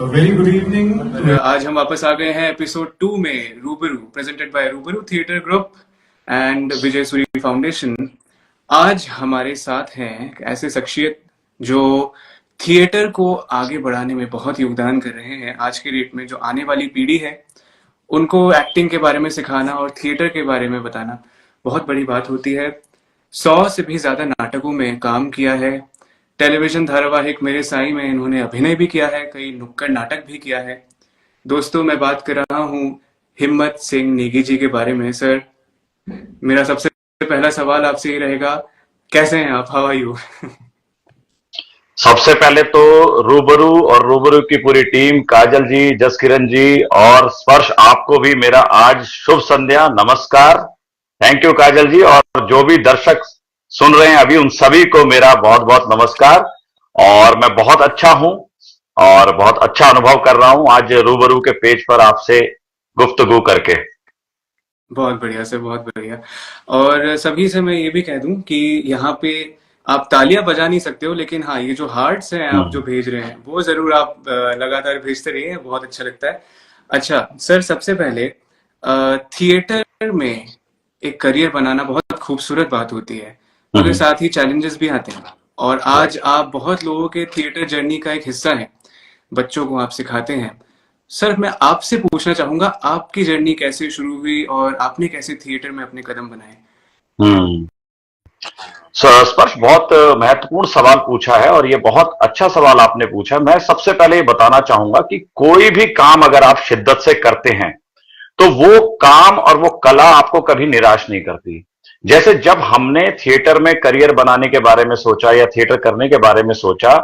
Very good evening. आज हम वापस आ गए हैं एपिसोड 2 में रूबरू, प्रेजेंटेड बाय रूबरू theatre group and Vijay Suri foundation. आज हमारे साथ हैं एक ऐसे शख्सियत जो थिएटर को आगे बढ़ाने में बहुत योगदान कर रहे हैं। आज के डेट में जो आने वाली पीढ़ी है उनको एक्टिंग के बारे में सिखाना और थिएटर के बारे में बताना बहुत बड़ी बात होती है। 100 से भी ज्यादा नाटकों में काम किया है। टेलीविजन धारावाहिक मेरे साई में इन्होंने अभिनय भी किया है, कई नुक्कड़ नाटक भी किया है। दोस्तों, मैं बात कर रहा हूँ हिम्मत सिंह नेगी जी के बारे में। सर, मेरा सबसे पहला सवाल आपसे ये रहेगा, कैसे हैं आप? How are you? सबसे पहले तो रूबरू और रूबरू की पूरी टीम, काजल जी, जसकिरण जी और स्पर्श, आपको भी मेरा आज शुभ संध्या नमस्कार। थैंक यू काजल जी। और जो भी दर्शक सुन रहे हैं अभी, उन सभी को मेरा बहुत बहुत नमस्कार। और मैं बहुत अच्छा हूं और बहुत अच्छा अनुभव कर रहा हूं आज रूबरू के पेज पर आपसे गुफ्तगू करके। बहुत बढ़िया सर, बहुत बढ़िया। और सभी से मैं ये भी कह दूं कि यहाँ पे आप तालियां बजा नहीं सकते हो, लेकिन हाँ, ये जो हार्ट्स हैं आप जो भेज रहे हैं वो जरूर आप लगातार भेजते रहिए, बहुत अच्छा लगता है। अच्छा सर, सबसे पहले थिएटर में एक करियर बनाना बहुत खूबसूरत बात होती है, मगर साथ ही चैलेंजेस भी आते हैं। और आज आप बहुत लोगों के थिएटर जर्नी का एक हिस्सा हैं, बच्चों को आप सिखाते हैं। सर, मैं आपसे पूछना चाहूंगा, आपकी जर्नी कैसे शुरू हुई और आपने कैसे थिएटर में अपने कदम बनाए? हम्म स्पर्श, बहुत महत्वपूर्ण सवाल पूछा है और ये बहुत अच्छा सवाल आपने पूछा। मैं सबसे पहले ये बताना चाहूंगा कि कोई भी काम अगर आप शिद्दत से करते हैं तो वो काम और वो कला आपको कभी निराश नहीं करती। जैसे जब हमने थिएटर में करियर बनाने के बारे में सोचा या थिएटर करने के बारे में सोचा,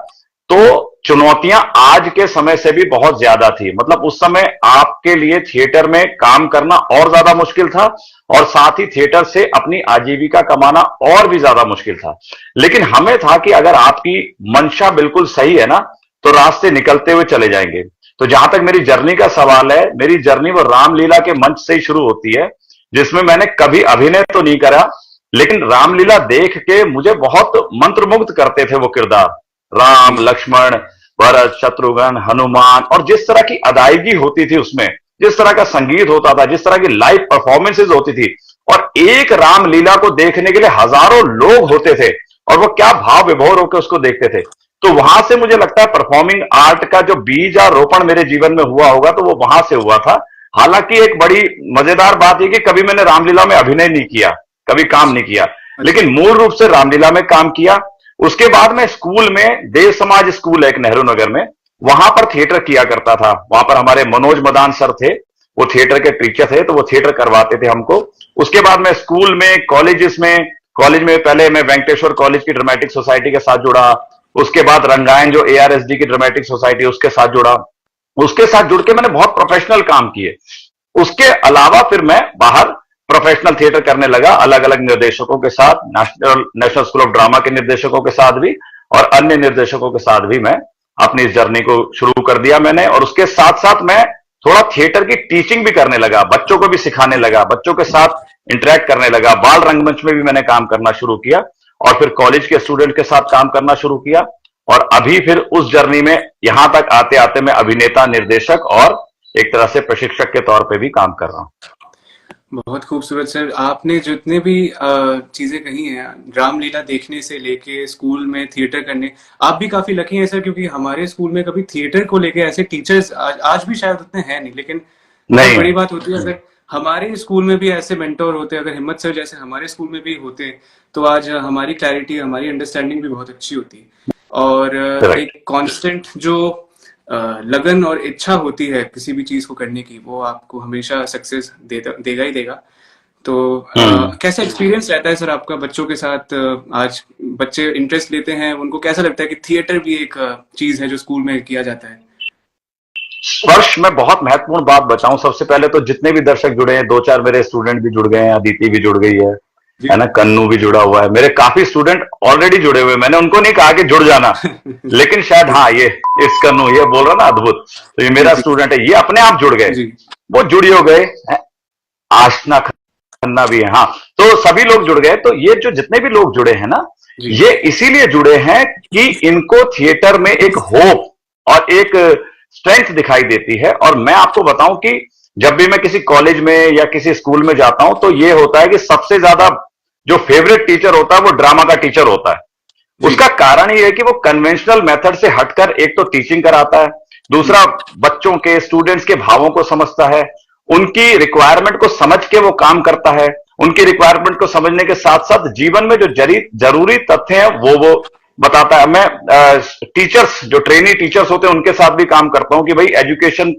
तो चुनौतियां आज के समय से भी बहुत ज्यादा थी। मतलब उस समय आपके लिए थिएटर में काम करना और ज्यादा मुश्किल था और साथ ही थिएटर से अपनी आजीविका कमाना और भी ज्यादा मुश्किल था। लेकिन हमें था कि अगर आपकी मंशा बिल्कुल सही है ना, तो रास्ते निकलते हुए चले जाएंगे। तो जहां तक मेरी जर्नी का सवाल है, मेरी जर्नी वो रामलीला के मंच से ही शुरू होती है, जिसमें मैंने कभी अभिनय तो नहीं करा, लेकिन रामलीला देख के मुझे बहुत मंत्रमुग्ध करते थे वो किरदार। राम, लक्ष्मण, भरत, शत्रुघ्न, हनुमान, और जिस तरह की अदायगी होती थी उसमें, जिस तरह का संगीत होता था, जिस तरह की लाइव परफॉर्मेंसेज होती थी, और एक रामलीला को देखने के लिए हजारों लोग होते थे और वो क्या भाव विभोर होकर उसको देखते थे। तो वहां से मुझे लगता है परफॉर्मिंग आर्ट का जो बीज आरोपण मेरे जीवन में हुआ होगा, तो वो वहां से हुआ था। हालांकि एक बड़ी मजेदार बात यह कि कभी मैंने रामलीला में अभिनय नहीं किया, कभी काम नहीं किया, लेकिन मूल रूप से रामलीला में काम किया। उसके बाद मैं स्कूल में, देव समाज स्कूल है एक नेहरू नगर में, वहां पर थिएटर किया करता था। वहां पर हमारे मनोज मदान सर थे, वो थिएटर के टीचर थे, तो वो थिएटर करवाते थे हमको। उसके बाद मैं स्कूल में, कॉलेज में पहले मैं वेंकटेश्वर कॉलेज की ड्रामेटिक सोसाइटी के साथ जुड़ा। उसके बाद रंगायन, जो ARSD की ड्रामेटिक सोसाइटी, उसके साथ जुड़ा। उसके साथ जुड़ के मैंने बहुत प्रोफेशनल काम किए। उसके अलावा फिर मैं बाहर प्रोफेशनल थिएटर करने लगा, अलग अलग निर्देशकों के साथ, नेशनल स्कूल ऑफ ड्रामा के निर्देशकों के साथ भी और अन्य निर्देशकों के साथ भी मैं अपनी इस जर्नी को शुरू कर दिया मैंने। और उसके साथ साथ मैं थोड़ा थिएटर की टीचिंग भी करने लगा, बच्चों को भी सिखाने लगा, बच्चों के साथ इंटरेक्ट करने लगा। बाल रंगमंच में भी मैंने काम करना शुरू किया और फिर कॉलेज के स्टूडेंट के साथ काम करना शुरू किया। और अभी फिर उस जर्नी में यहां तक आते आते मैं अभिनेता, निर्देशक और एक तरह से प्रशिक्षक के तौर पे भी काम कर रहा हूं। बहुत खूबसूरत सर, आपने जितने भी चीजें कही हैं, रामलीला देखने से लेके स्कूल में थिएटर करने, आप भी काफी लकी हैं सर, क्योंकि हमारे स्कूल में कभी थिएटर को लेके ऐसे टीचर्स आज भी शायद उतने हैं नहीं, लेकिन बहुत बड़ी बात होती है अगर हमारे स्कूल में भी ऐसे मेंटोर होते, अगर हिम्मत सर जैसे हमारे स्कूल में भी होते, तो आज हमारी क्लैरिटी, हमारी अंडरस्टैंडिंग भी बहुत अच्छी होती। और एक कांस्टेंट जो लगन और इच्छा होती है किसी भी चीज को करने की, वो आपको हमेशा सक्सेस देगा ही देगा। तो कैसा एक्सपीरियंस रहता है सर आपका बच्चों के साथ? आज बच्चे इंटरेस्ट लेते हैं, उनको कैसा लगता है कि थिएटर भी एक चीज है जो स्कूल में किया जाता है? स्पर्श, मैं बहुत महत्वपूर्ण बात बताऊं। सबसे पहले तो जितने भी दर्शक जुड़े हैं, 2-4 मेरे स्टूडेंट भी जुड़ गए हैं, अदिति भी जुड़ गई है ना, कन्नू भी जुड़ा हुआ है, मेरे काफी स्टूडेंट ऑलरेडी जुड़े हुए। मैंने उनको नहीं कहा कि जुड़ जाना, लेकिन शायद हाँ, ये इस कन्नू ये बोल रहा ना अद्भुत, तो ये मेरा स्टूडेंट है, ये अपने आप जुड़ गए, वो जुड़ी हो गए। आशना खन्ना भी है, हाँ, तो सभी लोग जुड़ गए। तो ये जो जितने भी लोग जुड़े हैं ना, ये इसीलिए जुड़े हैं कि इनको थिएटर में एक होप और एक स्ट्रेंथ दिखाई देती है। और मैं आपको बताऊं कि जब भी मैं किसी कॉलेज में या किसी स्कूल में जाता हूं तो ये होता है कि सबसे ज्यादा जो फेवरेट टीचर होता है वो ड्रामा का टीचर होता है। जी। उसका कारण ये है कि वो कन्वेंशनल मेथड से हटकर एक तो टीचिंग कराता है, दूसरा बच्चों के स्टूडेंट्स के भावों को समझता है, उनकी रिक्वायरमेंट को समझ के वो काम करता है, उनकी रिक्वायरमेंट को समझने के साथ साथ जीवन में जो जरूरी तथ्य हैं वो बताता है। मैं टीचर्स जो ट्रेनी टीचर्स होते हैं उनके साथ भी काम करता हूं कि भाई एजुकेशन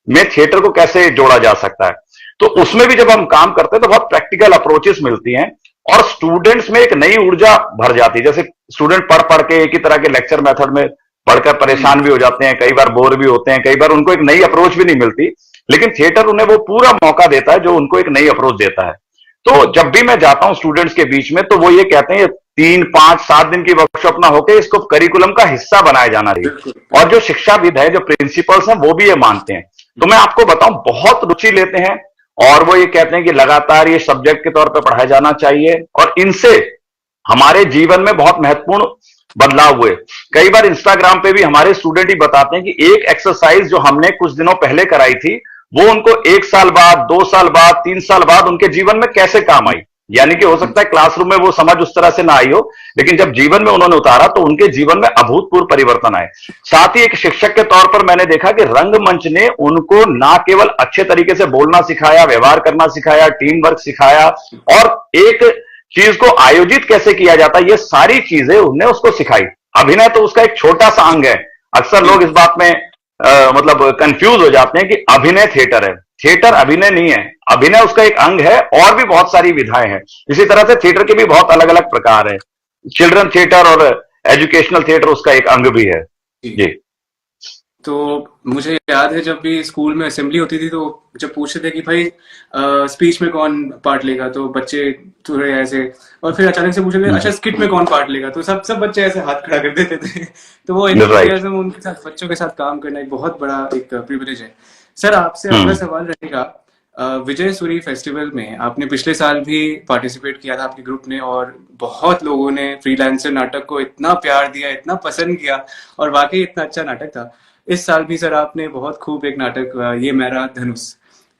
में थिएटर को कैसे जोड़ा जा सकता है। तो उसमें भी जब हम काम करते हैं तो बहुत प्रैक्टिकल अप्रोचेस मिलती हैं और स्टूडेंट्स में एक नई ऊर्जा भर जाती है। जैसे स्टूडेंट पढ़ पढ़ के एक ही तरह के लेक्चर मेथड में पढ़कर परेशान भी हो जाते हैं, कई बार बोर भी होते हैं, कई बार उनको एक नई अप्रोच भी नहीं मिलती, लेकिन थिएटर उन्हें वो पूरा मौका देता है जो उनको एक नई अप्रोच देता है। तो जब भी मैं जाता हूं स्टूडेंट्स के बीच में तो वो ये कहते हैं 3, 5, 7 दिन की वर्कशॉप ना होकर इसको करिकुलम का हिस्सा बनाया जाना चाहिए। और जो शिक्षाविद है, जो प्रिंसिपल्स हैं, वो भी ये मानते हैं। तो मैं आपको बताऊं बहुत रुचि लेते हैं और वो ये कहते हैं कि लगातार ये सब्जेक्ट के तौर पर पढ़ाया जाना चाहिए और इनसे हमारे जीवन में बहुत महत्वपूर्ण बदलाव हुए। कई बार इंस्टाग्राम पे भी हमारे स्टूडेंट ही बताते हैं कि एक एक्सरसाइज जो हमने कुछ दिनों पहले कराई थी वो उनको 1 साल बाद, 2 साल बाद, 3 साल बाद उनके जीवन में कैसे काम आई। यानी कि हो सकता है क्लासरूम में वो समझ उस तरह से ना आई हो, लेकिन जब जीवन में उन्होंने उतारा तो उनके जीवन में अभूतपूर्व परिवर्तन आए। साथ ही एक शिक्षक के तौर पर मैंने देखा कि रंगमंच ने उनको ना केवल अच्छे तरीके से बोलना सिखाया, व्यवहार करना सिखाया, टीम वर्क सिखाया और एक चीज को आयोजित कैसे किया जाता है, ये सारी चीजें उन्हें उसको सिखाई। अभिनय तो उसका एक छोटा सा अंग है। अक्सर लोग इस बात में मतलब कंफ्यूज हो जाते हैं कि अभिनय थिएटर है। थिएटर अभिनय नहीं है, अभिनय उसका एक अंग है और भी बहुत सारी विधाएं हैं। इसी तरह से थिएटर के भी बहुत अलग अलग प्रकार है। चिल्ड्रन थिएटर और एजुकेशनल थिएटर उसका एक अंग भी है। जी। तो मुझे याद है जब भी स्कूल में असेंबली होती थी तो जब पूछते थे कि भाई स्पीच में कौन पार्ट लेगा, तो बच्चे थोड़े ऐसे, और फिर अचानक से पूछते थे अच्छा स्किट में कौन पार्ट लेगा, तो सब बच्चे ऐसे हाथ खड़ा कर देते थे। तो वो एंथुसियाज्म, उनके साथ बच्चों के साथ काम करना एक बहुत बड़ा एक प्रिविलेज है। सर आपसे अगला सवाल रहेगा, विजय सूरी फेस्टिवल में आपने पिछले साल भी पार्टिसिपेट किया था आपके ग्रुप ने, और बहुत लोगों ने फ्रीलांसर नाटक को इतना प्यार दिया, इतना पसंद किया, और वाकई इतना अच्छा नाटक था। इस साल भी सर आपने बहुत खूब एक नाटक ये मेरा धनुष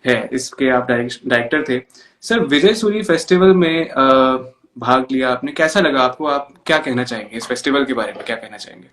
है, इसके आप डायरेक्टर थे। सर विजय सूरी फेस्टिवल में भाग लिया आपने, कैसा लगा आपको? आप क्या कहना चाहेंगे इस फेस्टिवल के बारे में, क्या कहना चाहेंगे?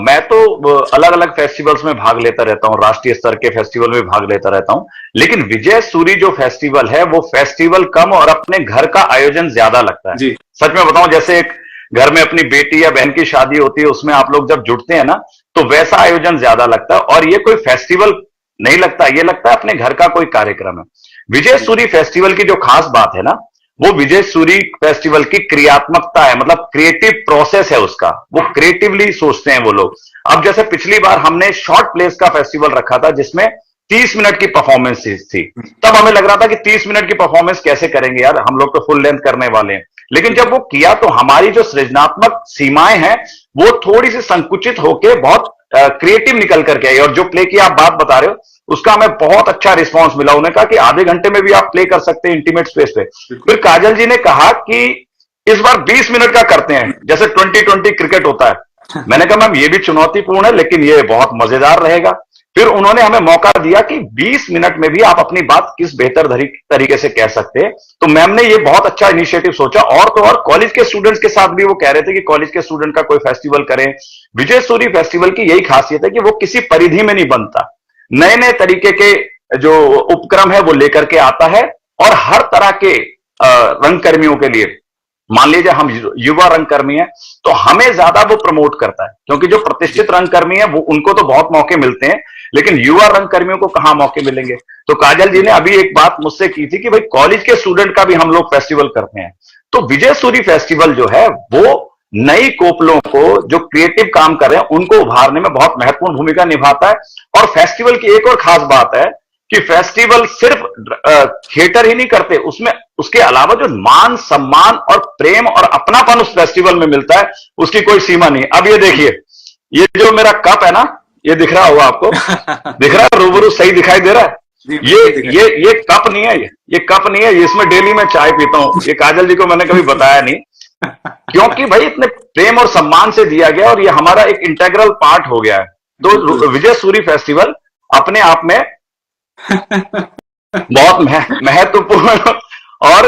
मैं तो अलग अलग फेस्टिवल्स में भाग लेता रहता हूं, राष्ट्रीय स्तर के फेस्टिवल में भाग लेता रहता हूं, लेकिन विजय सूरी जो फेस्टिवल है वो फेस्टिवल कम और अपने घर का आयोजन ज्यादा लगता है जी। सच में बताऊं, जैसे एक घर में अपनी बेटी या बहन की शादी होती है उसमें आप लोग जब जुड़ते हैं ना तो वैसा आयोजन ज्यादा लगता है। और ये कोई फेस्टिवल नहीं लगता, ये लगता है अपने घर का कोई कार्यक्रम है। विजय सूरी फेस्टिवल की जो खास बात है ना, वो विजय सूरी फेस्टिवल की क्रियात्मकता है, मतलब क्रिएटिव प्रोसेस है उसका। वो क्रिएटिवली सोचते हैं वो लोग। अब जैसे पिछली बार हमने शॉर्ट प्लेस का फेस्टिवल रखा था जिसमें 30 मिनट की परफॉर्मेंस थी, तब हमें लग रहा था कि 30 मिनट की परफॉर्मेंस कैसे करेंगे यार, हम लोग तो फुल लेंथ करने वाले हैं। लेकिन जब वो किया तो हमारी जो सृजनात्मक सीमाएं हैं वो थोड़ी सी संकुचित होकर बहुत क्रिएटिव निकल करके आई। और जो प्ले की आप बात बता रहे हो उसका हमें बहुत अच्छा रिस्पांस मिला। उन्होंने कहा कि आधे घंटे में भी आप प्ले कर सकते हैं इंटीमेट स्पेस पे। फिर काजल जी ने कहा कि इस बार 20 मिनट का करते हैं जैसे 2020 क्रिकेट होता है। मैंने कहा मैम ये भी चुनौतीपूर्ण है लेकिन ये बहुत मजेदार रहेगा। फिर उन्होंने हमें मौका दिया कि 20 मिनट में भी आप अपनी बात किस बेहतर तरीके से कह सकते हैं। तो मैम ने ये बहुत अच्छा इनिशिएटिव सोचा। और तो और कॉलेज के स्टूडेंट्स के साथ भी वो कह रहे थे कि कॉलेज के स्टूडेंट का कोई फेस्टिवल करें। विजय सूरी फेस्टिवल की यही खासियत है कि वो किसी परिधि में नहीं बनता, नए नए तरीके के जो उपक्रम है वो लेकर के आता है। और हर तरह के रंगकर्मियों के लिए, मान लीजिए हम युवा रंगकर्मी हैं तो हमें ज्यादा वो प्रमोट करता है, क्योंकि जो प्रतिष्ठित रंगकर्मी है वो उनको तो बहुत मौके मिलते हैं लेकिन युवा रंगकर्मियों को कहां मौके मिलेंगे। तो काजल जी ने अभी एक बात मुझसे की थी कि भाई कॉलेज के स्टूडेंट का भी हम लोग फेस्टिवल करते हैं। तो विजय सूरी फेस्टिवल जो है वो नई कोपलों को जो क्रिएटिव काम कर रहे हैं उनको उभारने में बहुत महत्वपूर्ण भूमिका निभाता है। और फेस्टिवल की एक और खास बात है कि फेस्टिवल सिर्फ थिएटर ही नहीं करते, उसमें उसके अलावा जो मान सम्मान और प्रेम और अपनापन उस फेस्टिवल में मिलता है उसकी कोई सीमा नहीं। अब ये देखिए, ये जो मेरा कप है ना, ये दिख रहा होगा आपको, दिख रहा है रूबरू, सही दिखाई दे रहा है? ये कप नहीं है, ये कप नहीं है, इसमें डेली मैं चाय पीता हूं। ये काजल जी को मैंने कभी बताया नहीं, क्योंकि भाई इतने प्रेम और सम्मान से दिया गया और ये हमारा एक इंटेग्रल पार्ट हो गया है। बिल्कुल। तो विजय सूरी फेस्टिवल अपने आप में बहुत महत्वपूर्ण और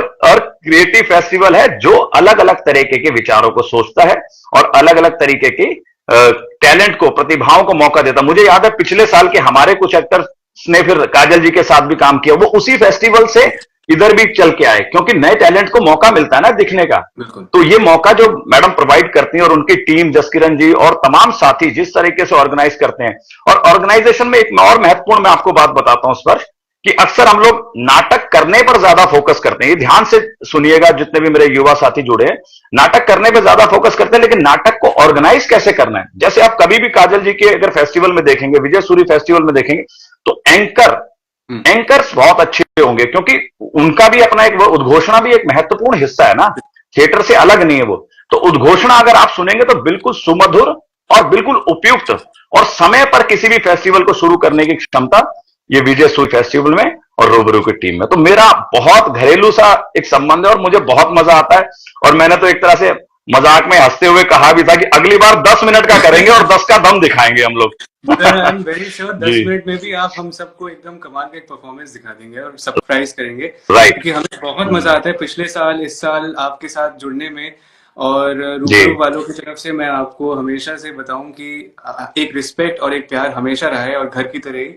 क्रिएटिव फेस्टिवल है, जो अलग अलग तरीके के विचारों को सोचता है और अलग अलग तरीके की टैलेंट को, प्रतिभाओं को मौका देता। मुझे याद है पिछले साल के हमारे कुछ एक्टर्स ने फिर काजल जी के साथ भी काम किया, वो उसी फेस्टिवल से इधर भी चल के आए, क्योंकि नए टैलेंट को मौका मिलता है ना दिखने का। बिल्कुल। तो ये मौका जो मैडम प्रोवाइड करती हैं और उनकी टीम जसकिरण जी और तमाम साथी जिस तरीके से ऑर्गेनाइज करते हैं, और ऑर्गेनाइजेशन में एक और महत्वपूर्ण मैं आपको बात बताता हूं स्पर्श, कि अक्सर हम लोग नाटक करने पर ज्यादा फोकस करते हैं। ये ध्यान से सुनिएगा जितने भी मेरे युवा साथी जुड़े हैं, नाटक करने पर ज्यादा फोकस करते हैं, लेकिन नाटक को ऑर्गेनाइज कैसे करना है। जैसे आप कभी भी काजल जी के अगर फेस्टिवल में देखेंगे, विजय सूरी फेस्टिवल में देखेंगे, तो एंकर्स बहुत अच्छे होंगे, क्योंकि उनका भी अपना एक उद्घोषणा भी एक महत्वपूर्ण हिस्सा है ना, थिएटर से अलग नहीं है वो। तो उद्घोषणा अगर आप सुनेंगे तो बिल्कुल सुमधुर और बिल्कुल उपयुक्त और समय पर किसी भी फेस्टिवल को शुरू करने की क्षमता ये विजय सूरी फेस्टिवल में और रूबरू की टीम में। तो मेरा बहुत घरेलू सा एक संबंध है और मुझे बहुत मजा आता है। और मैंने तो एक तरह से मजाक में हंसते हुए कहा भी था कि अगली बार 10 मिनट का करेंगे और 10 का दम दिखाएंगे हम लोग। Sir I am very sure 10 जी, मिनट में भी आप हम सबको एकदम कमाल का एक परफॉर्मेंस दिखा देंगे और सरप्राइज करेंगे, राइट। क्योंकि हमें बहुत मजा आता है पिछले साल इस साल आपके साथ जुड़ने में। और जी, रूबरू वालों की तरफ से मैं आपको हमेशा से बताऊं कि एक रिस्पेक्ट और एक प्यार हमेशा रहा है और घर की तरह ही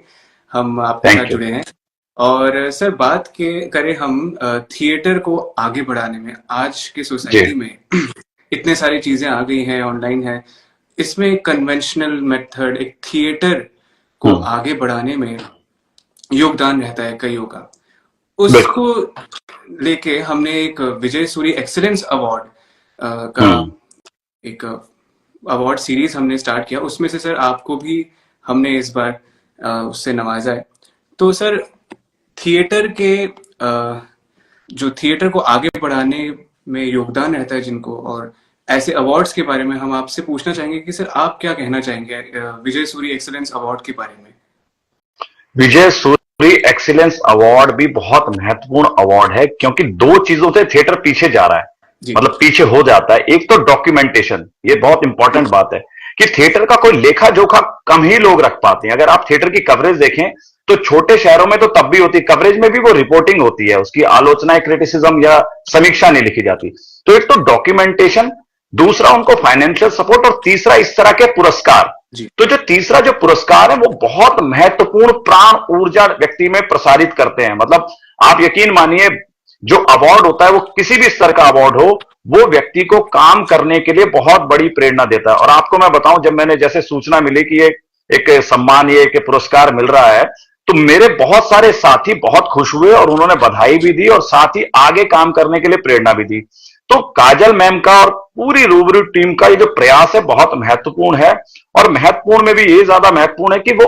हम आपके साथ थैंक यू। जुड़े हैं। और सर बात के करें हम थिएटर को आगे बढ़ाने में, आज के जी, सोसाइटी में इतने सारी चीजें आ गई हैं, ऑनलाइन है, इसमें कन्वेंशनल मेथड एक थिएटर को हम्म, आगे बढ़ाने में योगदान रहता है कईयों का। बिल्कुल। उसको लेके हमने एक विजय सूरी एक्सीलेंस अवार्ड का हम्म, एक अवार्ड सीरीज हमने स्टार्ट किया, उसमें से सर आपको भी हमने इस बार उससे नवाजा है। तो सर थिएटर के जो थिएटर को आगे बढ़ाने में योगदान रहता है जिनको, और ऐसे अवार्ड्स के बारे में हम आपसे पूछना चाहेंगे कि सर आप क्या कहना चाहेंगे विजय सूरी एक्सीलेंस अवार्ड के बारे में। विजय सूरी एक्सीलेंस अवार्ड भी बहुत महत्वपूर्ण अवार्ड है, क्योंकि दो चीजों से थिएटर पीछे जा रहा है, जी। मतलब पीछे हो जाता है। एक तो डॉक्यूमेंटेशन, ये बहुत इंपॉर्टेंट बिल्कुल। बात है कि थिएटर का कोई लेखा जोखा कम ही लोग रख पाते हैं। अगर आप थिएटर की कवरेज देखें तो छोटे शहरों में तो तब भी होती है, कवरेज में भी वो रिपोर्टिंग होती है, उसकी आलोचना, क्रिटिसिज्म या समीक्षा नहीं लिखी जाती। तो एक तो डॉक्यूमेंटेशन, दूसरा उनको फाइनेंशियल सपोर्ट, और तीसरा इस तरह के पुरस्कार। जी। तो जो तीसरा जो पुरस्कार है वो बहुत महत्वपूर्ण प्राण ऊर्जा व्यक्ति में प्रसारित करते हैं। मतलब आप यकीन मानिए, जो अवार्ड होता है वो किसी भी स्तर का अवार्ड हो, वो व्यक्ति को काम करने के लिए बहुत बड़ी प्रेरणा देता है। और आपको मैं बताऊं, जब मैंने जैसे सूचना मिली कि ये एक सम्मान, ये एक पुरस्कार मिल रहा है, तो मेरे बहुत सारे साथी बहुत खुश हुए और उन्होंने बधाई भी दी और साथ ही आगे काम करने के लिए प्रेरणा भी दी। तो काजल मैम का और पूरी रूबरू टीम का ये जो प्रयास है बहुत महत्वपूर्ण है। और महत्वपूर्ण में भी ये ज्यादा महत्वपूर्ण है कि वो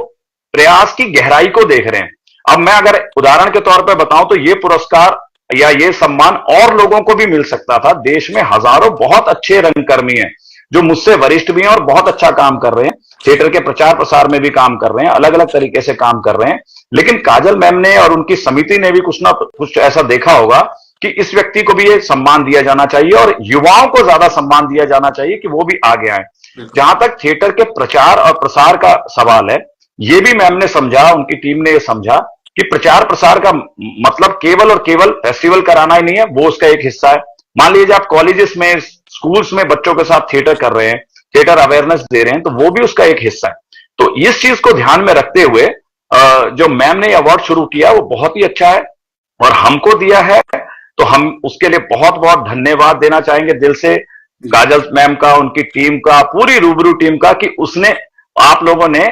प्रयास की गहराई को देख रहे हैं। अब मैं अगर उदाहरण के तौर पर बताऊं तो ये पुरस्कार या ये सम्मान और लोगों को भी मिल सकता था। देश में हजारों बहुत अच्छे रंगकर्मी हैं जो मुझसे वरिष्ठ भी हैं और बहुत अच्छा काम कर रहे हैं, थिएटर के प्रचार प्रसार में भी काम कर रहे हैं, अलग अलग तरीके से काम कर रहे हैं। लेकिन काजल मैम ने और उनकी समिति ने भी कुछ ना कुछ ऐसा देखा होगा कि इस व्यक्ति को भी ये सम्मान दिया जाना चाहिए और युवाओं को ज्यादा सम्मान दिया जाना चाहिए कि वो भी आगे आए। बिल्कुल। जहां तक थिएटर के प्रचार और प्रसार का सवाल है, ये भी मैम ने समझा, उनकी टीम ने ये समझा कि प्रचार प्रसार का मतलब केवल और केवल फेस्टिवल कराना ही नहीं है, वो उसका एक हिस्सा है। मान लीजिए आप कॉलेजेस में, स्कूल्स में बच्चों के साथ थिएटर कर रहे हैं, थिएटर अवेयरनेस दे रहे हैं, तो वो भी उसका एक हिस्सा है। तो इस चीज को ध्यान में रखते हुए जो मैम ने अवार्ड शुरू किया वो बहुत ही अच्छा है और हमको दिया है, तो हम उसके लिए बहुत बहुत धन्यवाद देना चाहेंगे दिल से जी। काजल मैम का, उनकी टीम का, पूरी रूबरू टीम का, कि उसने, आप लोगों ने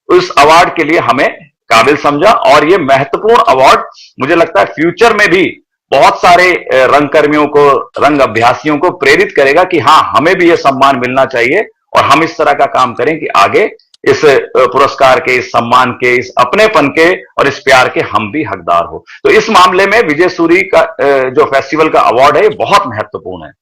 उस अवार्ड के लिए हमें काबिल समझा। और ये महत्वपूर्ण अवार्ड मुझे लगता है फ्यूचर में भी बहुत सारे रंगकर्मियों को, रंग अभ्यासियों को प्रेरित करेगा कि हाँ, हमें भी ये सम्मान मिलना चाहिए और हम इस तरह का काम करें कि आगे इस पुरस्कार के, इस सम्मान के, इस अपनेपन के और इस प्यार के हम भी हकदार हो। तो इस मामले में विजय सूरी का जो फेस्टिवल का अवार्ड है ये बहुत महत्वपूर्ण है।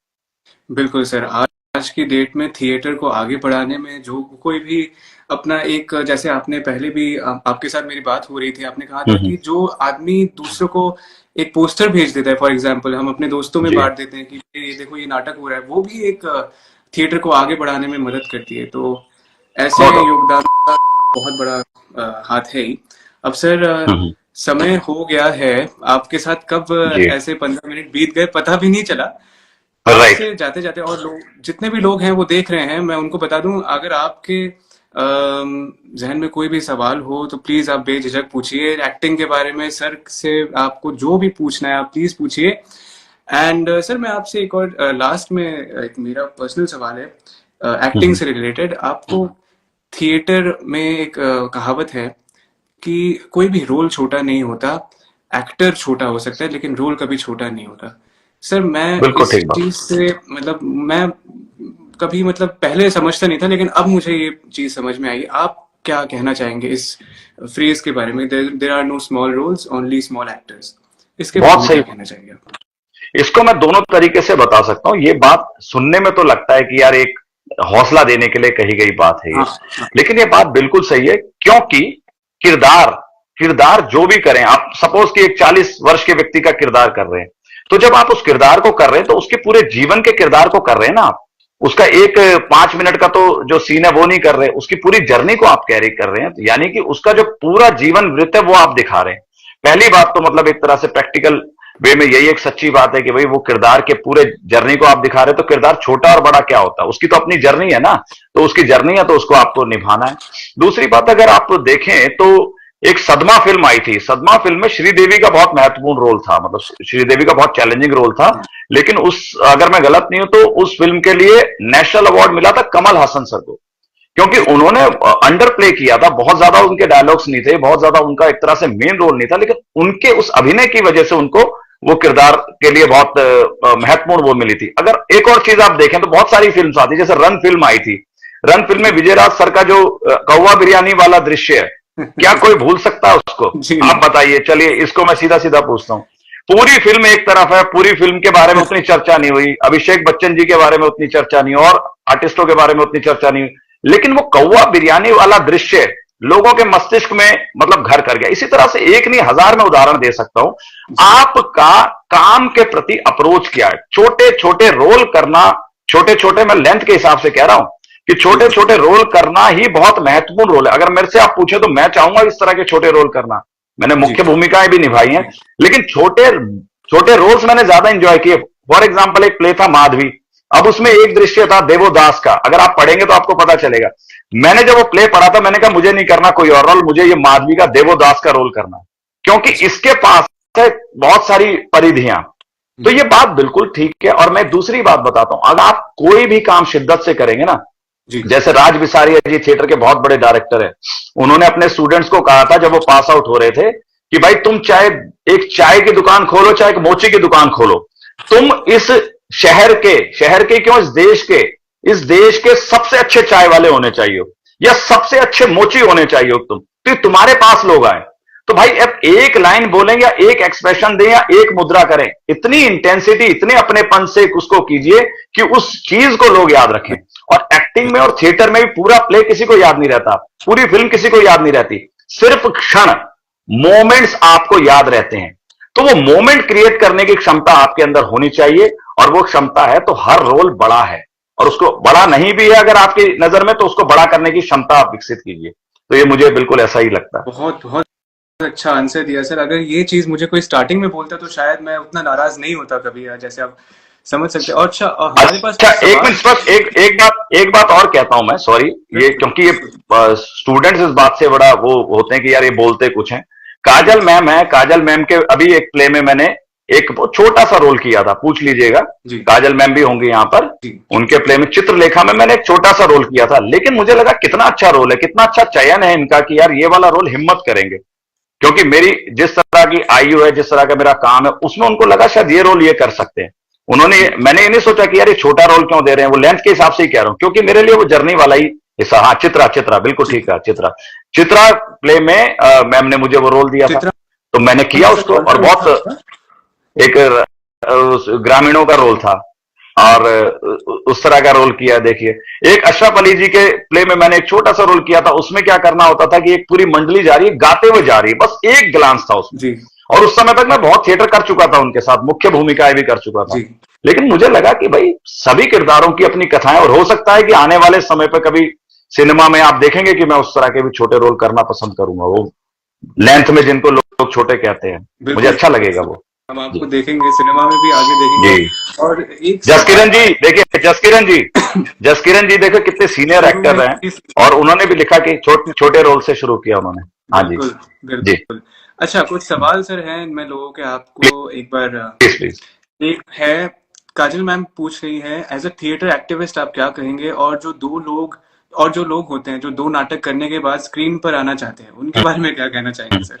बिल्कुल सर, आज की डेट में थिएटर को आगे बढ़ाने में जो कोई भी अपना एक, जैसे आपने पहले भी आपके साथ मेरी बात हो रही थी, आपने कहा था कि जो आदमी दूसरों को एक पोस्टर भेज देता है, फॉर एग्जांपल हम अपने दोस्तों में जी, बांट देते हैं कि ये देखो ये नाटक हो रहा है, वो भी एक थिएटर को आगे बढ़ाने में मदद करती है। तो ऐसे नो डाउट। योगदान बहुत बड़ा हाथ है ही। अब सर हम्म, समय हो गया है। आपके साथ कब जी, ऐसे 15 मिनट बीत गए पता भी नहीं चला। राइट। आपसे जाते जाते, और लोग जितने भी लोग हैं वो देख रहे हैं, मैं उनको बता दूं, अगर आपके जहन में कोई भी सवाल हो तो प्लीज आप बेझिझक पूछिए एक्टिंग के बारे में। सर से आपको जो भी पूछना है आप प्लीज पूछिए। एंड सर मैं आपसे एक और लास्ट में एक मेरा पर्सनल सवाल है एक्टिंग हम्म, से रिलेटेड। आपको थिएटर में एक कहावत है कि कोई भी रोल छोटा नहीं होता, एक्टर छोटा हो सकता है लेकिन रोल कभी छोटा नहीं होता। सर मैं बिल्कुल इस ठीक बात। चीज से मतलब मैं कभी मतलब पहले समझता नहीं था लेकिन अब मुझे ये चीज समझ में आई। आप क्या कहना चाहेंगे इस फ्रेज के बारे में, there are no small roles only small actors, इसके बारे बहुत में सही। क्या कहना चाहेंगे आप? इसको मैं दोनों तरीके से बता सकता हूं। ये बात सुनने में तो लगता है कि यार एक हौसला देने के लिए कही गई बात है ये, हाँ हाँ। लेकिन ये बात बिल्कुल सही है, क्योंकि किरदार किरदार जो भी करें आप, सपोज कि एक 40 वर्ष के व्यक्ति का किरदार कर रहे हैं, तो जब आप उस किरदार को कर रहे हैं तो उसके पूरे जीवन के किरदार को कर रहे हैं ना आप। उसका एक 5 मिनट का तो जो सीन है वो नहीं कर रहे, उसकी पूरी जर्नी को आप कैरी कर रहे हैं, तो यानी कि उसका जो पूरा जीवन वृत्त है वो आप दिखा रहे हैं। पहली बात तो मतलब एक तरह से प्रैक्टिकल वे में यही एक सच्ची बात है कि भाई वो किरदार के पूरे जर्नी को आप दिखा रहे हैं, तो किरदार छोटा और बड़ा क्या होता है, उसकी तो अपनी जर्नी है ना। तो उसकी जर्नी है तो उसको आपको निभाना है। दूसरी बात अगर आप देखें तो एक सदमा फिल्म आई थी, सदमा फिल्म में श्रीदेवी का बहुत महत्वपूर्ण रोल था, मतलब श्रीदेवी का बहुत चैलेंजिंग रोल था। लेकिन उस, अगर मैं गलत नहीं हूं तो उस फिल्म के लिए नेशनल अवार्ड मिला था कमल हसन सर को, क्योंकि उन्होंने अंडर प्ले किया था। बहुत ज्यादा उनके डायलॉग्स नहीं थे, बहुत ज्यादा उनका एक तरह से मेन रोल नहीं था, लेकिन उनके उस अभिनय की वजह से उनको वो किरदार के लिए बहुत महत्वपूर्ण वो मिली थी। अगर एक और चीज आप देखें तो बहुत सारी फिल्म आती, जैसे रन फिल्म आई थी। रन फिल्म में विजयराज सर का जो कौवा बिरयानी वाला दृश्य है, क्या जी कोई भूल सकता है उसको? जी आप नहीं। बताइए। चलिए इसको मैं सीधा सीधा पूछता हूं। पूरी फिल्म एक तरफ है, पूरी फिल्म के बारे में उतनी चर्चा नहीं हुई, अभिषेक बच्चन जी के बारे में उतनी चर्चा नहीं, और आर्टिस्टों के बारे में उतनी चर्चा नहीं हुई, लेकिन वो कौवा बिरयानी वाला दृश्य लोगों के मस्तिष्क में मतलब घर कर गया। इसी तरह से एक नहीं हजार में उदाहरण दे सकता हूं। जी आपका काम के प्रति अप्रोच क्या है? छोटे छोटे रोल करना, छोटे छोटे मैं लेंथ के हिसाब से कह रहा हूं कि जी छोटे छोटे रोल करना ही बहुत महत्वपूर्ण रोल है। अगर मेरे से आप पूछे तो मैं चाहूंगा इस तरह के छोटे रोल करना। मैंने जी मुख्य भूमिकाएं भी निभाई हैं, लेकिन छोटे छोटे रोल्स मैंने ज्यादा इंजॉय किए। फॉर एग्जाम्पल एक प्ले था माधवी, अब उसमें एक दृश्य था देवोदास का, अगर आप पढ़ेंगे तो आपको पता चलेगा। मैंने जब वो प्ले पढ़ा था मैंने कहा मुझे नहीं करना कोई और रोल, मुझे ये माधवी का देवोदास का रोल करना है, क्योंकि इसके पास है बहुत सारी परिधियां। तो ये बात बिल्कुल ठीक है। और मैं दूसरी बात बताता हूं, अगर आप कोई भी काम शिद्दत से करेंगे ना, जी जैसे राज बिसारिया जी थिएटर के बहुत बड़े डायरेक्टर हैं, उन्होंने अपने स्टूडेंट्स को कहा था जब वो पास आउट हो रहे थे कि भाई तुम चाहे एक चाय की दुकान खोलो चाहे एक मोची की दुकान खोलो, तुम इस शहर के क्यों, इस देश के सबसे अच्छे चाय वाले होने चाहिए या सबसे अच्छे मोची होने चाहिए तुम, तो तुम्हारे पास लोग आए। तो भाई अब एक लाइन बोलें या एक एक्सप्रेशन दें या एक मुद्रा करें, इतनी इंटेंसिटी, इतने अपनेपन से उसको कीजिए कि उस चीज को लोग याद रखें। और एक्टिंग में और थिएटर में भी पूरा प्ले किसी को याद नहीं रहता, पूरी फिल्म किसी को याद नहीं रहती, सिर्फ क्षण, मोमेंट्स आपको याद रहते हैं। तो वो मोमेंट क्रिएट करने की क्षमता आपके अंदर होनी चाहिए, और वो क्षमता है तो हर रोल बड़ा है, और उसको बड़ा नहीं भी है अगर आपकी नजर में, तो उसको बड़ा करने की क्षमता आप विकसित कीजिए। तो ये मुझे बिल्कुल ऐसा ही लगता है। बहुत बहुत अच्छा आंसर दिया सर। अगर ये चीज मुझे कोई स्टार्टिंग में बोलता तो शायद मैं उतना नाराज नहीं होता कभी, जैसे आप समझ सकते हैं। और अच्छा हमारे पास अच्छा, कुछ एक सवाल। मिनट बस, एक बात और कहता हूं मैं, सॉरी, ये बिल्कुल क्योंकि ये बिल्कुल। स्टूडेंट्स इस बात से बड़ा वो होते हैं कि यार ये बोलते कुछ हैं। काजल मैम है, काजल मैम के अभी एक प्ले में मैंने एक छोटा सा रोल किया था, पूछ लीजिएगा। जी काजल मैम भी होंगी यहां पर। जी उनके प्ले में चित्रलेखा में मैंने एक छोटा सा रोल किया था, लेकिन मुझे लगा कितना अच्छा रोल है, कितना अच्छा चयन है इनका कि यार ये वाला रोल हिम्मत करेंगे, क्योंकि मेरी जिस तरह की आयु है, जिस तरह का मेरा काम है, उसमें उनको लगा शायद ये रोल ये कर सकते हैं। जी मैंने ये नहीं सोचा कि यार ये छोटा रोल क्यों दे रहे हैं, वो लेंथ के हिसाब से ही कह रहा हूं, क्योंकि मेरे लिए वो जर्नी वाला ही हिस्सा। हाँ, चित्रा चित्रा बिल्कुल जी। ठीक है, चित्रा चित्रा प्ले में मैम ने मुझे वो रोल दिया था, चित्रा तो मैंने में किया सर उसको, कौन सा और रोल था बहुत आपका? एक उस ग्रामीणों का रोल था, और उस तरह का रोल किया। देखिए, एक अशरफ अली जी के प्ले में मैंने एक छोटा सा रोल किया था, उसमें क्या करना होता था कि एक पूरी मंडली जा रही है, गाते हुए जा रही है, बस एक ग्लांस था उसमें। जी और उस समय तक मैं बहुत थिएटर कर चुका था उनके साथ, मुख्य भूमिकाएं भी कर चुका था, जी लेकिन मुझे लगा कि भाई सभी किरदारों की अपनी कथाएं, और हो सकता है कि आने वाले समय पर कभी सिनेमा में आप देखेंगे कि मैं उस तरह के भी छोटे रोल करना पसंद करूंगा, वो लेंथ में जिनको लोग छोटे कहते हैं, मुझे बिल्कुल अच्छा लगेगा वो। हम आपको जी देखेंगे सिनेमा में भी आगे देखेंगे। जी। और एक जसकिरण सवाल जी देखिए, जसकिरण जी देखो कितने सीनियर शुरू एक्टर में हैं, किस और उन्होंने भी लिखा कि छोटे रोल से शुरू किया उन्होंने। हाँ जी। बिल्कुल जी बिल्कुल। अच्छा कुछ सवाल सर हैं इनमें लोगों के आपको एक बार प्लीज प्लीज। एक है काजल मैम पूछ रही है एज अ थिएटर एक्टिविस्ट आप क्या कहेंगे और जो लोग होते हैं जो दो नाटक करने के बाद स्क्रीन पर आना चाहते हैं उनके बारे में क्या कहना चाहेंगे सर?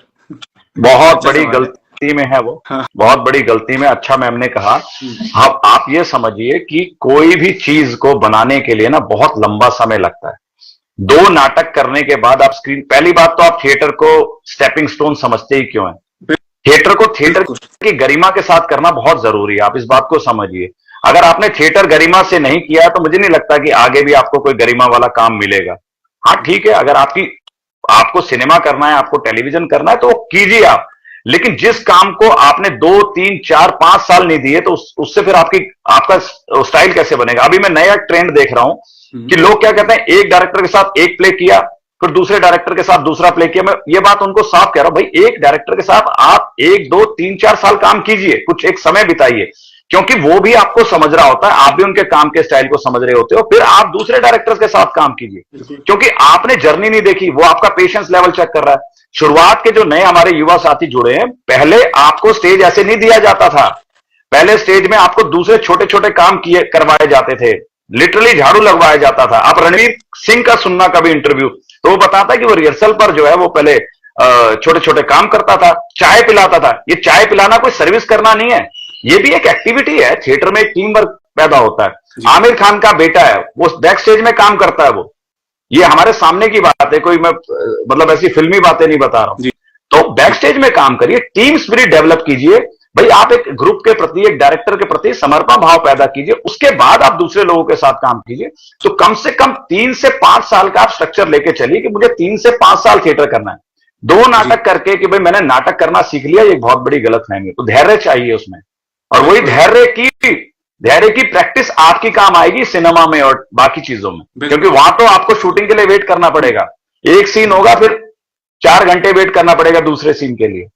बहुत अच्छा बड़ी सवाल है। गलती में है वो, हाँ। बहुत बड़ी गलती में। अच्छा मैम ने कहा। हम्म, हाँ, आप ये समझिए कि कोई भी चीज को बनाने के लिए ना बहुत लंबा समय लगता है। दो नाटक करने के बाद आप स्क्रीन, पहली बात तो आप थिएटर को स्टेपिंग स्टोन समझते ही क्यों है? थिएटर को थिएटर बिल्कुल की गरिमा के साथ करना बहुत जरूरी है, आप इस बात को समझिए। अगर आपने थिएटर गरिमा से नहीं किया है, तो मुझे नहीं लगता कि आगे भी आपको कोई गरिमा वाला काम मिलेगा। हाँ ठीक है, अगर आपको सिनेमा करना है, आपको टेलीविजन करना है, तो वो कीजिए आप। लेकिन जिस काम को आपने 2 3 4 5 साल नहीं दिए, तो उससे फिर आपका स्टाइल कैसे बनेगा? अभी मैं नया ट्रेंड देख रहा हूं कि लोग क्या कहते हैं, एक डायरेक्टर के साथ एक प्ले किया, फिर दूसरे डायरेक्टर के साथ दूसरा प्ले किया। मैं ये बात उनको साफ कह रहा हूं, भाई एक डायरेक्टर के साथ आप 1 2 3 4 साल काम कीजिए, कुछ एक समय बिताइए, क्योंकि वो भी आपको समझ रहा होता है, आप भी उनके काम के स्टाइल को समझ रहे होते हो। फिर आप दूसरे डायरेक्टर्स के साथ काम कीजिए, बिल्कुल क्योंकि आपने जर्नी नहीं देखी, वो आपका पेशेंस लेवल चेक कर रहा है। शुरुआत के जो नए हमारे युवा साथी जुड़े हैं, पहले आपको स्टेज ऐसे नहीं दिया जाता था। पहले स्टेज में आपको दूसरे छोटे छोटे काम किए करवाए जाते थे, लिटरली झाड़ू लगवाया जाता था। आप रणवीर सिंह का सुनना कभी इंटरव्यू, तो वो बताता है कि वो रिहर्सल पर जो है वो पहले छोटे छोटे काम करता था, चाय पिलाता था। ये चाय पिलाना कोई सर्विस करना नहीं है, ये भी एक एक्टिविटी है। थिएटर में एक टीम वर्क पैदा होता है। जी आमिर खान का बेटा है, वो बैक स्टेज में काम करता है। वो, ये हमारे सामने की बात है, कोई मैं मतलब ऐसी फिल्मी बातें नहीं बता रहा हूं। जी तो बैक स्टेज में काम करिए, टीम स्पिरिट डेवलप कीजिए। भाई आप एक ग्रुप के प्रति, एक डायरेक्टर के प्रति समर्पण भाव पैदा कीजिए, उसके बाद आप दूसरे लोगों के साथ काम कीजिए। तो कम से कम 3 से 5 साल का आप स्ट्रक्चर लेके चलिए कि मुझे 3 से 5 साल थिएटर करना है। दो जी नाटक करके कि भाई मैंने नाटक करना सीख लिया, ये एक बहुत बड़ी गलतफहमी है। तो धैर्य चाहिए उसमें, और वही बिल्कुल धैर्य की प्रैक्टिस आपकी काम आएगी सिनेमा में और बाकी चीजों में, क्योंकि बिल्कुल वहां तो आपको शूटिंग के लिए वेट करना पड़ेगा। एक सीन होगा, फिर 4 घंटे वेट करना पड़ेगा दूसरे सीन के लिए।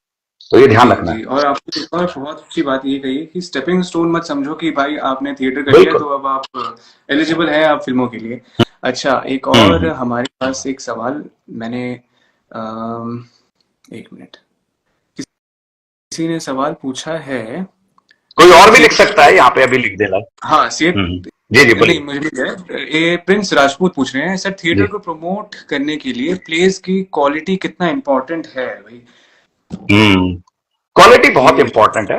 तो ये ध्यान जी रखना है। जी। और आपने एक और बहुत अच्छी बात ये कही कि स्टेपिंग स्टोन मत समझो कि भाई आपने थिएटर कर लिया बिल्कुल। तो अब आप एलिजिबल है आप फिल्मों के लिए। अच्छा एक और हम्म। हमारे पास एक सवाल मैंने अम, एक मिनट किसी ने सवाल पूछा है कोई और भी लिख सकता थिएटर है यहाँ पे, अभी लिख देना। हाँ सी जी जी नहीं बोलिए। मुझे मिल गया ये प्रिंस राजपूत पूछ रहे हैं सर थिएटर जी। को प्रमोट करने के लिए प्लेस की क्वालिटी कितना इम्पोर्टेंट है भाई हम्म। क्वालिटी बहुत कि इंपॉर्टेंट है।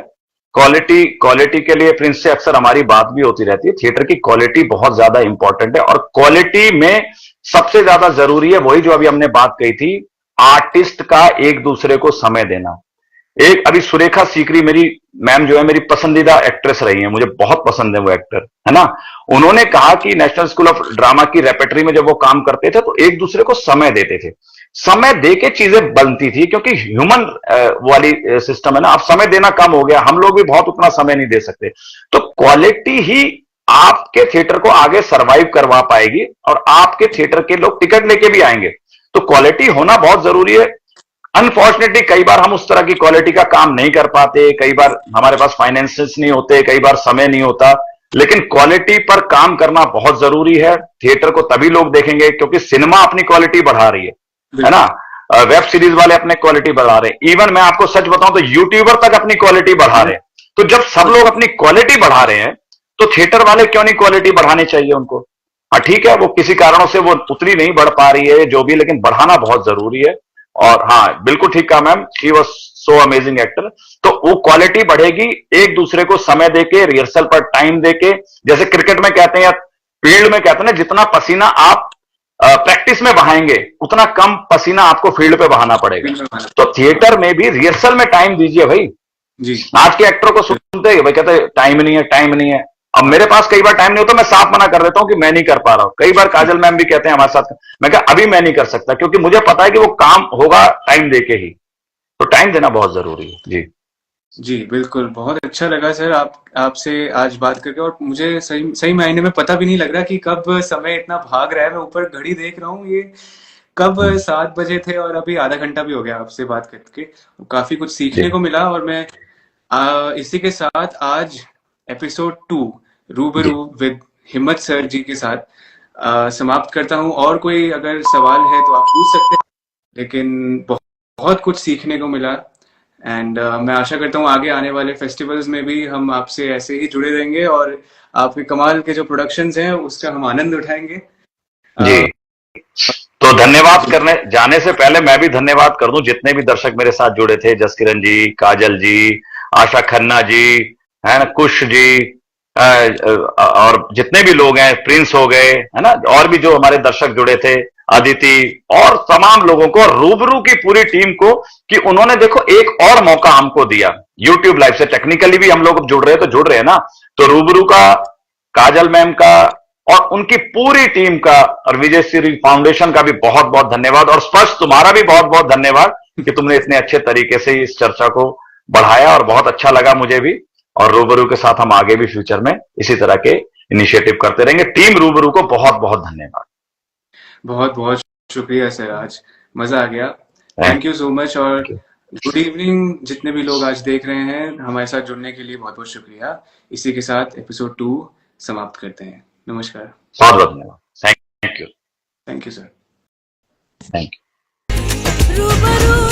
क्वालिटी क्वालिटी के लिए प्रिंस से अक्सर हमारी बात भी होती रहती है। थिएटर की क्वालिटी बहुत ज्यादा इंपॉर्टेंट है, और क्वालिटी में सबसे ज्यादा जरूरी है वही जो अभी हमने बात कही थी, आर्टिस्ट का एक दूसरे को समय देना। एक अभी सुरेखा सीकरी मेरी मैम जो है, मेरी पसंदीदा एक्ट्रेस रही है, मुझे बहुत पसंद है वो एक्टर, है ना। उन्होंने कहा कि नेशनल स्कूल ऑफ ड्रामा की रेपेटरी में जब वो काम करते थे, तो एक दूसरे को समय देते थे। समय दे के चीजें बनती थी, क्योंकि ह्यूमन वाली सिस्टम है ना। अब समय देना कम हो गया, हम लोग भी बहुत उतना समय नहीं दे सकते। तो क्वालिटी ही आपके थिएटर को आगे सरवाइव करवा पाएगी, और आपके थिएटर के लोग टिकट लेके भी आएंगे। तो क्वालिटी होना बहुत जरूरी है। अनफॉर्चुनेटली कई बार हम उस तरह की क्वालिटी का काम नहीं कर पाते, कई बार हमारे पास फाइनेंसेस नहीं होते, कई बार समय नहीं होता। लेकिन क्वालिटी पर काम करना बहुत जरूरी है। थिएटर को तभी लोग देखेंगे क्योंकि सिनेमा अपनी क्वालिटी बढ़ा रही है ना। बिल्कुल वेब सीरीज वाले अपने क्वालिटी बढ़ा रहे हैं। इवन मैं आपको सच बताऊं तो यूट्यूबर तक अपनी क्वालिटी बढ़ा रहे हैं। तो जब सब लोग अपनी क्वालिटी बढ़ा रहे हैं, तो थिएटर वाले क्यों नहीं क्वालिटी बढ़ानी चाहिए उनको? हाँ ठीक है, वो किसी कारणों से वो उतनी नहीं बढ़ पा रही है जो भी, लेकिन बढ़ाना बहुत जरूरी है। और हाँ बिल्कुल ठीक कहा ma'am, she was so amazing actor. तो वो क्वालिटी बढ़ेगी एक दूसरे को समय देके, रिहर्सल पर टाइम देके। जैसे क्रिकेट में कहते हैं या फील्ड में कहते हैं ना, जितना पसीना आप प्रैक्टिस में बहाएंगे, उतना कम पसीना आपको फील्ड पे बहाना पड़ेगा। फील्ड में हमारा तो थिएटर में भी रिहर्सल में टाइम दीजिए भाई। जी आज के एक्टरों को सुनते हैं भाई, कहते हैं टाइम नहीं है, टाइम नहीं है। अब मेरे पास कई बार टाइम नहीं होता, मैं साफ मना कर देता हूं कि मैं नहीं कर पा रहा हूं। कई बार काजल मैम भी कहते हैं हमारे साथ, मैं कहा अभी मैं नहीं कर सकता, क्योंकि मुझे पता है कि वो काम होगा टाइम देके ही। तो टाइम देना बहुत जरूरी है जी। जी, बिल्कुल, बहुत अच्छा लगा सर आपसे आज बात करके, और मुझे सही सही मायने में पता भी नहीं लग रहा कि कब समय इतना भाग रहा है। मैं ऊपर घड़ी देख रहा हूँ, ये कब हम्म, 7 बजे थे और अभी आधा घंटा भी हो गया आपसे बात करके। काफी कुछ जी सीखने को मिला, और मैं इसी के साथ आज एपिसोड 2 रूबरू जी विद हिम्मत सर जी के साथ समाप्त करता हूँ। और कोई अगर सवाल है तो आप पूछ सकते हैं, लेकिन बहुत कुछ सीखने को मिला। एंड मैं आशा करता हूँ आगे आने वाले फेस्टिवल्स में भी हम आपसे ऐसे ही जुड़े रहेंगे, और आपके कमाल के जो प्रोडक्शंस हैं उसका हम आनंद उठाएंगे। जी। अ, तो धन्यवाद जी करने जाने से पहले मैं भी धन्यवाद कर दूं जितने भी दर्शक मेरे साथ जुड़े थे, जसकिरण जी, काजल जी, आशा खन्ना जी, है ना, कुश जी, और जितने भी लोग हैं, प्रिंस हो गए, है ना, और भी जो हमारे दर्शक जुड़े थे, अदिति, और तमाम लोगों को, रूबरू की पूरी टीम को, कि उन्होंने देखो एक और मौका हमको दिया यूट्यूब लाइव से। टेक्निकली भी हम लोग जुड़ रहे हैं, तो जुड़ रहे हैं ना। तो रूबरू का, काजल मैम का, और उनकी पूरी टीम का, और विजय श्री फाउंडेशन का भी बहुत बहुत धन्यवाद, और स्पर्श तुम्हारा भी बहुत बहुत धन्यवाद कि तुमने इतने अच्छे तरीके से इस चर्चा को बढ़ाया, और बहुत अच्छा लगा मुझे भी। और रूबरू के साथ हम आगे भी फ्यूचर में इसी तरह के इनिशिएटिव करते रहेंगे। टीम रूबरू को बहुत बहुत धन्यवाद। बहुत बहुत शुक्रिया सर, आज मजा आ गया। Thank thank you so much, और यू। गुड इवनिंग जितने भी लोग आज देख रहे हैं। हमारे साथ जुड़ने के लिए बहुत बहुत शुक्रिया। इसी के साथ एपिसोड 2 समाप्त करते हैं। नमस्कार। बहुत बहुत धन्यवाद। Thank you. Thank you sir. Thank you. रूबरू